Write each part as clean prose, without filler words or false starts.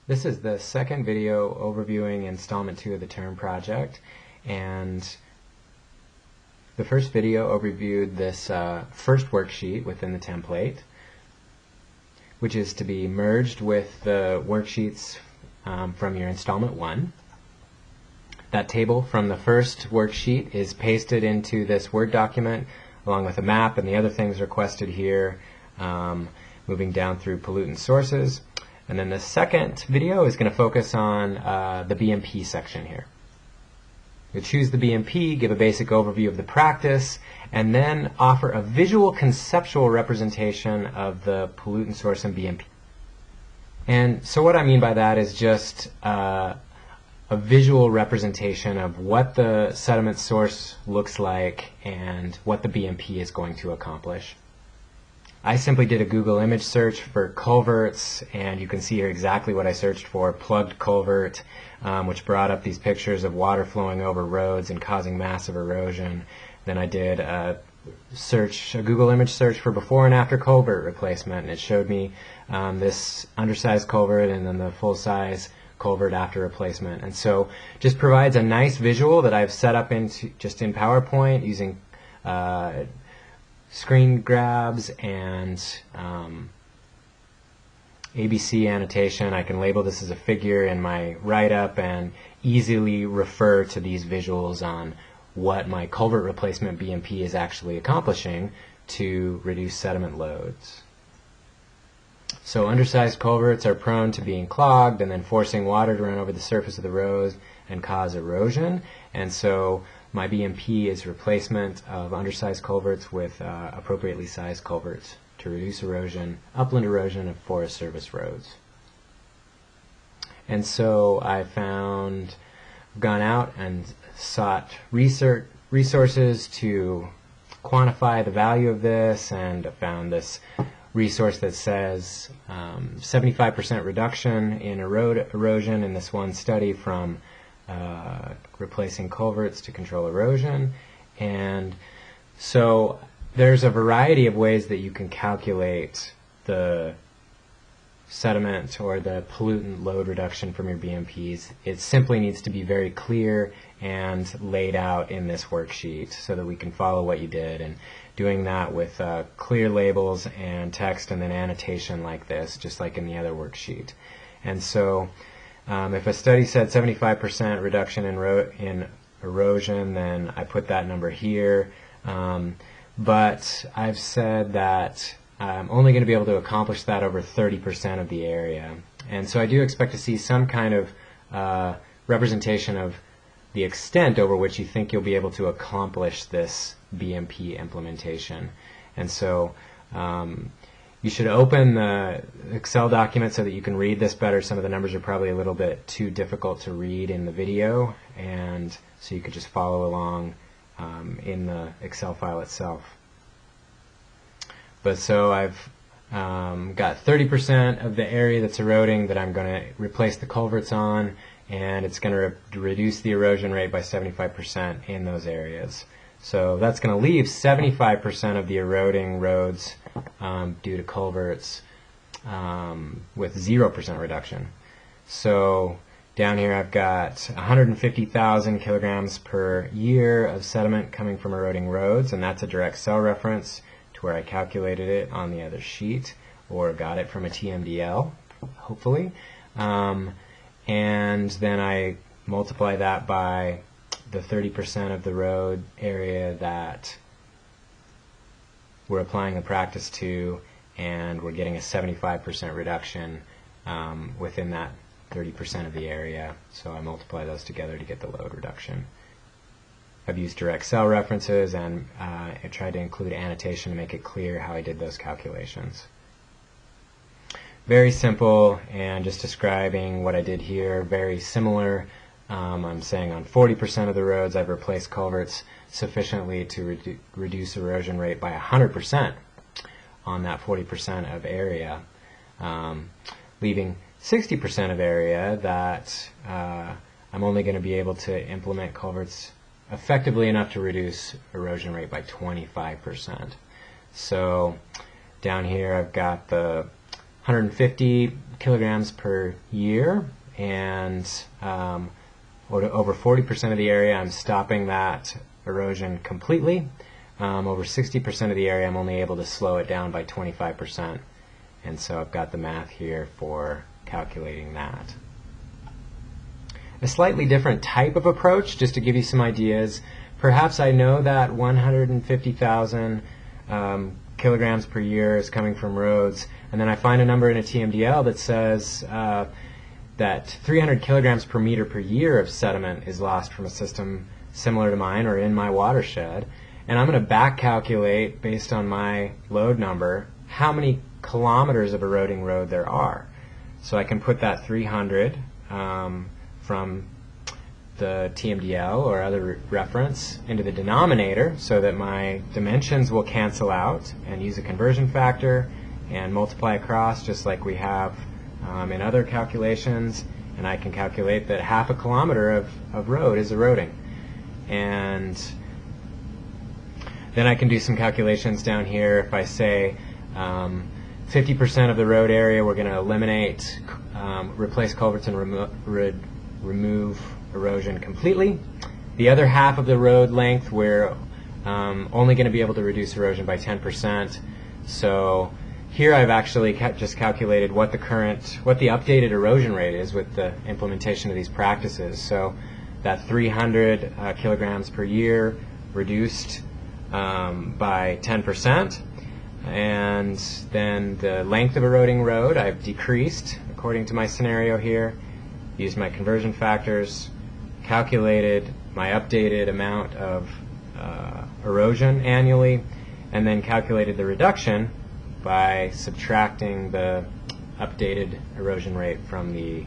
This is the second video overviewing installment 2 of the term project, and the first video overviewed this first worksheet within the template, which is to be merged with the worksheets from your installment 1. That table from the first worksheet is pasted into this Word document along with a map and the other things requested here, moving down through pollutant sources. And then the second video is going to focus on the BMP section here. You'll choose the BMP, give a basic overview of the practice, and then offer a visual conceptual representation of the pollutant source and BMP. And so what I mean by that is just a visual representation of what the sediment source looks like and what the BMP is going to accomplish. I simply did a Google image search for culverts, and you can see here exactly what I searched for: plugged culvert, which brought up these pictures of water flowing over roads and causing massive erosion. Then I did a Google image search for before and after culvert replacement, and it showed me this undersized culvert and then the full-size culvert after replacement. And so just provides a nice visual that I've set up into just in PowerPoint using screen grabs and ABC annotation. I can label this as a figure in my write-up and easily refer to these visuals on what my culvert replacement BMP is actually accomplishing to reduce sediment loads. So undersized culverts are prone to being clogged and then forcing water to run over the surface of the roads and cause erosion. And so my BMP is replacement of undersized culverts with appropriately sized culverts to reduce erosion, upland erosion of Forest Service roads. And so I've gone out and sought resources to quantify the value of this, and found this resource that says 75% reduction in erosion in this one study from replacing culverts to control erosion. And so there's a variety of ways that you can calculate the sediment or the pollutant load reduction from your BMPs. It simply needs to be very clear and laid out in this worksheet so that we can follow what you did, and doing that with clear labels and text and then annotation like this, just like in the other worksheet. And so if a study said 75% reduction in erosion, then I put that number here. But I've said that I'm only going to be able to accomplish that over 30% of the area. And so I do expect to see some kind of representation of the extent over which you think you'll be able to accomplish this BMP implementation. And so you should open the Excel document so that you can read this better. Some of the numbers are probably a little bit too difficult to read in the video, and so you could just follow along in the Excel file itself. But so I've got 30% of the area that's eroding that I'm going to replace the culverts on, and it's going to reduce the erosion rate by 75% in those areas. So that's going to leave 75% of the eroding roads due to culverts with 0% reduction. So down here I've got 150,000 kilograms per year of sediment coming from eroding roads, and that's a direct cell reference to where I calculated it on the other sheet, or got it from a TMDL, hopefully. And then I multiply that by the 30% of the road area that we're applying the practice to, and we're getting a 75% reduction within that 30% of the area. So I multiply those together to get the load reduction. I've used direct cell references, and I tried to include annotation to make it clear how I did those calculations. Very simple, and just describing what I did here, very similar. I'm saying on 40% of the roads I've replaced culverts sufficiently to reduce erosion rate by 100% on that 40% of area, leaving 60% of area that I'm only going to be able to implement culverts effectively enough to reduce erosion rate by 25%. So down here I've got the 150 kilograms per year, and over 40% of the area I'm stopping that erosion completely. Over 60% of the area I'm only able to slow it down by 25%. And so I've got the math here for calculating that. A slightly different type of approach, just to give you some ideas. Perhaps I know that 150,000 kilograms per year is coming from roads, and then I find a number in a TMDL that says that 300 kilograms per meter per year of sediment is lost from a system similar to mine or in my watershed. And I'm going to back calculate, based on my load number, how many kilometers of eroding road there are. So I can put that 300 from the TMDL or other reference into the denominator so that my dimensions will cancel out, and use a conversion factor and multiply across just like we have in other calculations, and I can calculate that half a kilometer of road is eroding. And then I can do some calculations down here. If I say 50% of the road area we're going to eliminate, replace culverts and remove erosion completely. The other half of the road length we're only going to be able to reduce erosion by 10%. So here I've actually just calculated what the updated erosion rate is with the implementation of these practices. So that 300 kilograms per year reduced by 10%, and then the length of eroding road I've decreased according to my scenario here, used my conversion factors, calculated my updated amount of erosion annually, and then calculated the reduction by subtracting the updated erosion rate from the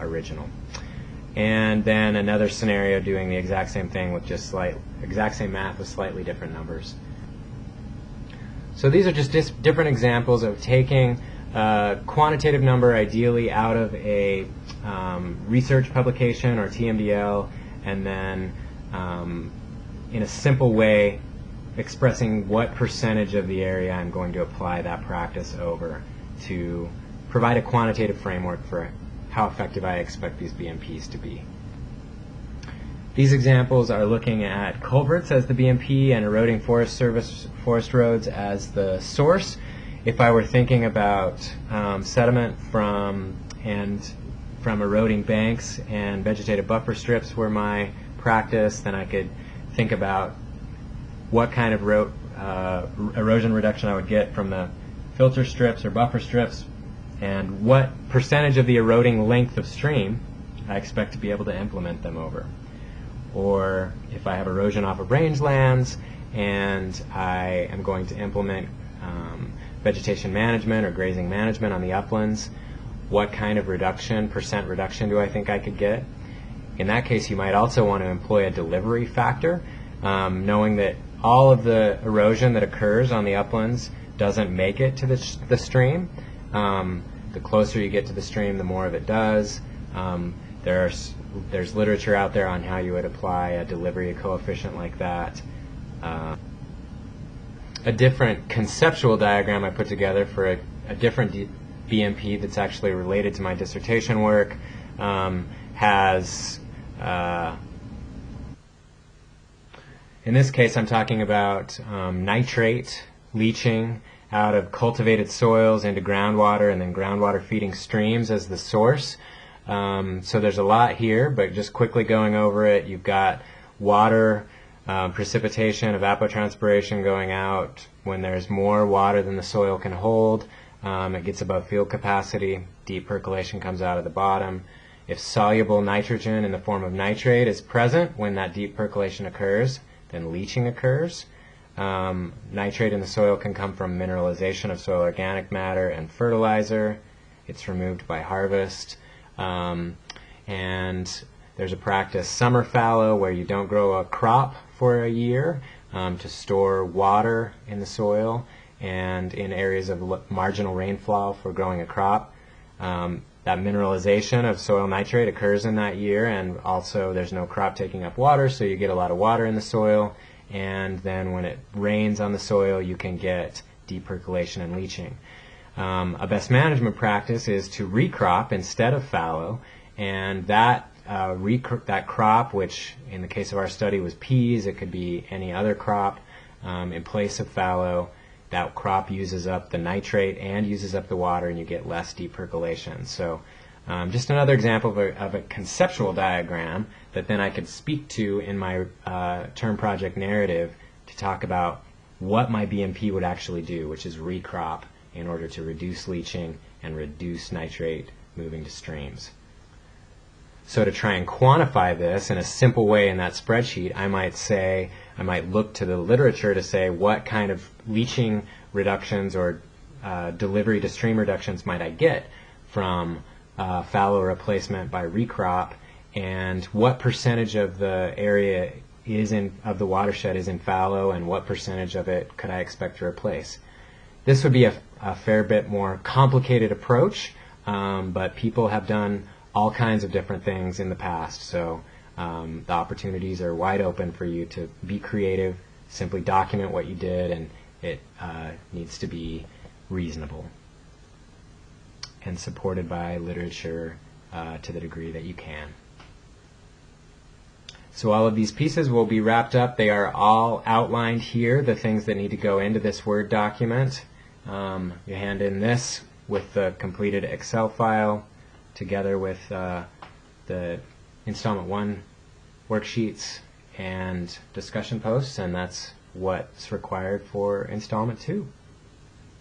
original. And then another scenario doing the exact same thing with just exact same math with slightly different numbers. So these are just different examples of taking a quantitative number, ideally out of a research publication or TMDL, and then in a simple way expressing what percentage of the area I'm going to apply that practice over to provide a quantitative framework for how effective I expect these BMPs to be. These examples are looking at culverts as the BMP and eroding forest roads as the source. If I were thinking about sediment from eroding banks and vegetative buffer strips were my practice, then I could think about what kind of erosion reduction I would get from the filter strips or buffer strips, and what percentage of the eroding length of stream I expect to be able to implement them over. Or if I have erosion off of rangelands and I am going to implement vegetation management or grazing management on the uplands, what kind of percent reduction do I think I could get? In that case, you might also want to employ a delivery factor, knowing that all of the erosion that occurs on the uplands doesn't make it to the stream. The closer you get to the stream, the more of it does. There's literature out there on how you would apply a delivery coefficient like that. A different conceptual diagram I put together for a different BMP that's actually related to my dissertation work has, in this case I'm talking about nitrate leaching out of cultivated soils into groundwater, and then groundwater feeding streams as the source. So there's a lot here, but just quickly going over it, you've got water, precipitation, evapotranspiration going out. When there's more water than the soil can hold, it gets above field capacity. Deep percolation comes out of the bottom. If soluble nitrogen in the form of nitrate is present when that deep percolation occurs, then leaching occurs. Nitrate in the soil can come from mineralization of soil organic matter and fertilizer. It's removed by harvest. And there's a practice, summer fallow, where you don't grow a crop for a year to store water in the soil, and in areas of marginal rainfall for growing a crop. That mineralization of soil nitrate occurs in that year, and also there's no crop taking up water, so you get a lot of water in the soil, and then when it rains on the soil you can get deep percolation and leaching. A best management practice is to recrop instead of fallow, and that crop, which in the case of our study was peas, it could be any other crop, in place of fallow, that crop uses up the nitrate and uses up the water, and you get less deep percolation. So just another example of a conceptual diagram that then I could speak to in my term project narrative to talk about what my BMP would actually do, which is recrop in order to reduce leaching and reduce nitrate moving to streams. So to try and quantify this in a simple way in that spreadsheet, I might look to the literature to say what kind of leaching reductions or delivery to stream reductions might I get from fallow replacement by recrop, and what percentage of the area of the watershed is in fallow, and what percentage of it could I expect to replace. This would be a fair bit more complicated approach, but people have done all kinds of different things in the past, so the opportunities are wide open for you to be creative, simply document what you did, and it needs to be reasonable and supported by literature to the degree that you can. So all of these pieces will be wrapped up. They are all outlined here, the things that need to go into this Word document. You hand in this with the completed Excel file together with the Installment 1 worksheets and discussion posts, and that's what's required for Installment 2.